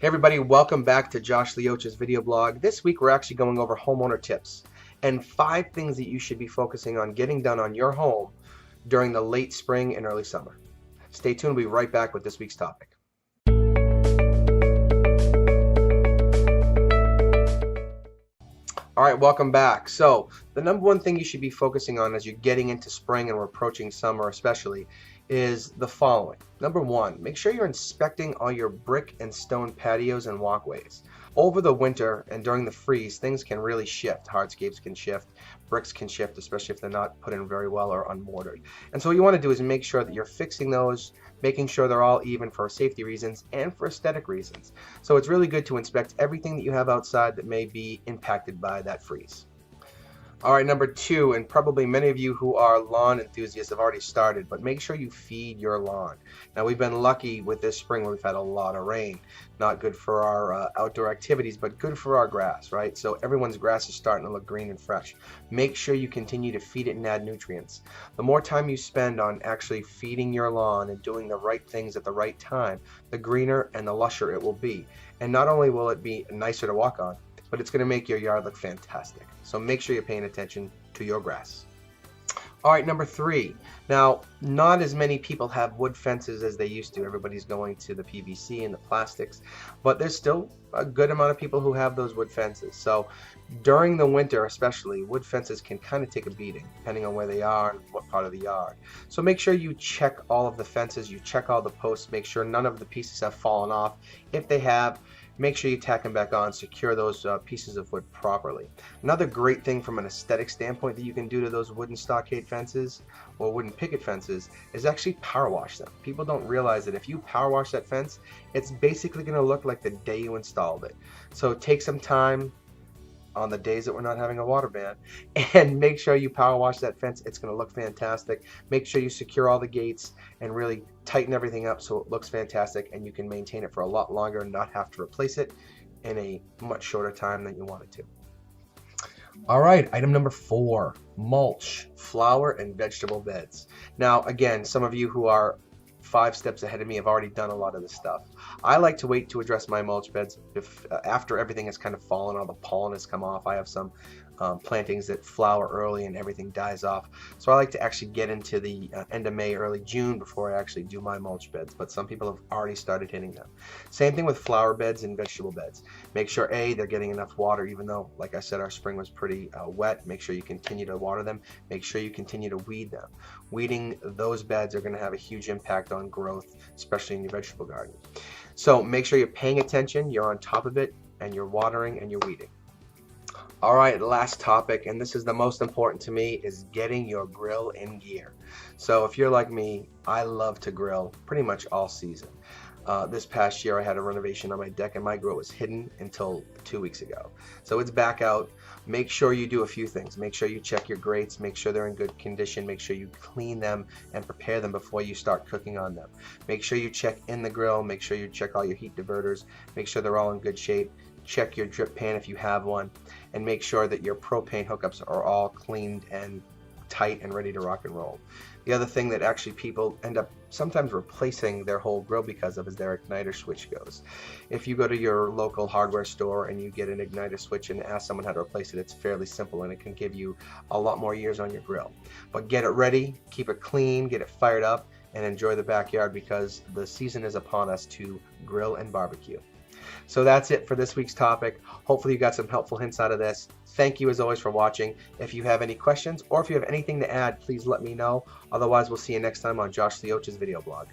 Hey everybody, welcome back to Josh Lioce's video blog. This week we're actually going over homeowner tips and 5 things that you should be focusing on getting done on your home during the late spring and early summer. Stay tuned, we'll be right back with this week's topic. Alright, welcome back. So, the number one thing you should be focusing on as you're getting into spring and we're approaching summer especially is the following. Number one, make sure you're inspecting all your brick and stone patios and walkways. Over the winter and during the freeze, things can really shift. Hardscapes can shift, bricks can shift, especially if they're not put in very well or unmortared. And so what you want to do is make sure that you're fixing those, making sure they're all even for safety reasons and for aesthetic reasons. So it's really good to inspect everything that you have outside that may be impacted by that freeze. Alright, number 2, and probably many of you who are lawn enthusiasts have already started, but make sure you feed your lawn. Now we've been lucky with this spring where we've had a lot of rain. Not good for our outdoor activities, but good for our grass, right? So everyone's grass is starting to look green and fresh. Make sure you continue to feed it and add nutrients. The more time you spend on actually feeding your lawn and doing the right things at the right time, the greener and the lusher it will be. And not only will it be nicer to walk on, but it's going to make your yard look fantastic. So make sure you're paying attention to your grass. Alright, number 3. Now, not as many people have wood fences as they used to. Everybody's going to the PVC and the plastics, but there's still a good amount of people who have those wood fences. So during the winter especially, wood fences can kind of take a beating depending on where they are and what part of the yard. So make sure you check all of the fences, you check all the posts, make sure none of the pieces have fallen off. If they have, make sure you tack them back on, secure those pieces of wood properly. Another great thing from an aesthetic standpoint that you can do to those wooden stockade fences or wooden picket fences is actually power wash them. People don't realize that if you power wash that fence, it's basically going to look like the day you installed it. So take some time on the days that we're not having a water ban and make sure you power wash that fence. It's going to look fantastic. Make sure you secure all the gates and really tighten everything up so it looks fantastic and you can maintain it for a lot longer and not have to replace it in a much shorter time than you wanted to. Alright, item number 4, mulch, flower and vegetable beds. Now again, some of you who are 5 steps ahead of me have already done a lot of this stuff. I like to wait to address my mulch beds after everything has kind of fallen, all the pollen has come off. I have some plantings that flower early and everything dies off. So I like to actually get into the end of May, early June before I actually do my mulch beds, but some people have already started hitting them. Same thing with flower beds and vegetable beds. Make sure they're getting enough water, even though, like I said, our spring was pretty wet. Make sure you continue to water them. Make sure you continue to weed them. Weeding those beds are going to have a huge impact on growth, especially in your vegetable garden. So make sure you're paying attention, you're on top of it, and you're watering and you're weeding. Alright, last topic, and this is the most important to me, is getting your grill in gear. So if you're like me, I love to grill pretty much all season. This past year I had a renovation on my deck and my grill was hidden until 2 weeks ago. So it's back out. Make sure you do a few things. Make sure you check your grates, make sure they're in good condition, make sure you clean them and prepare them before you start cooking on them. Make sure you check in the grill, make sure you check all your heat diverters, make sure they're all in good shape. Check your drip pan if you have one, and make sure that your propane hookups are all cleaned and tight and ready to rock and roll. The other thing that actually people end up sometimes replacing their whole grill because of is their igniter switch goes. If you go to your local hardware store and you get an igniter switch and ask someone how to replace it, it's fairly simple and it can give you a lot more years on your grill. But get it ready, keep it clean, get it fired up, and enjoy the backyard because the season is upon us to grill and barbecue. So that's it for this week's topic. Hopefully you got some helpful hints out of this. Thank you as always for watching. If you have any questions or if you have anything to add, please let me know. Otherwise, we'll see you next time on Josh Lioce's video blog.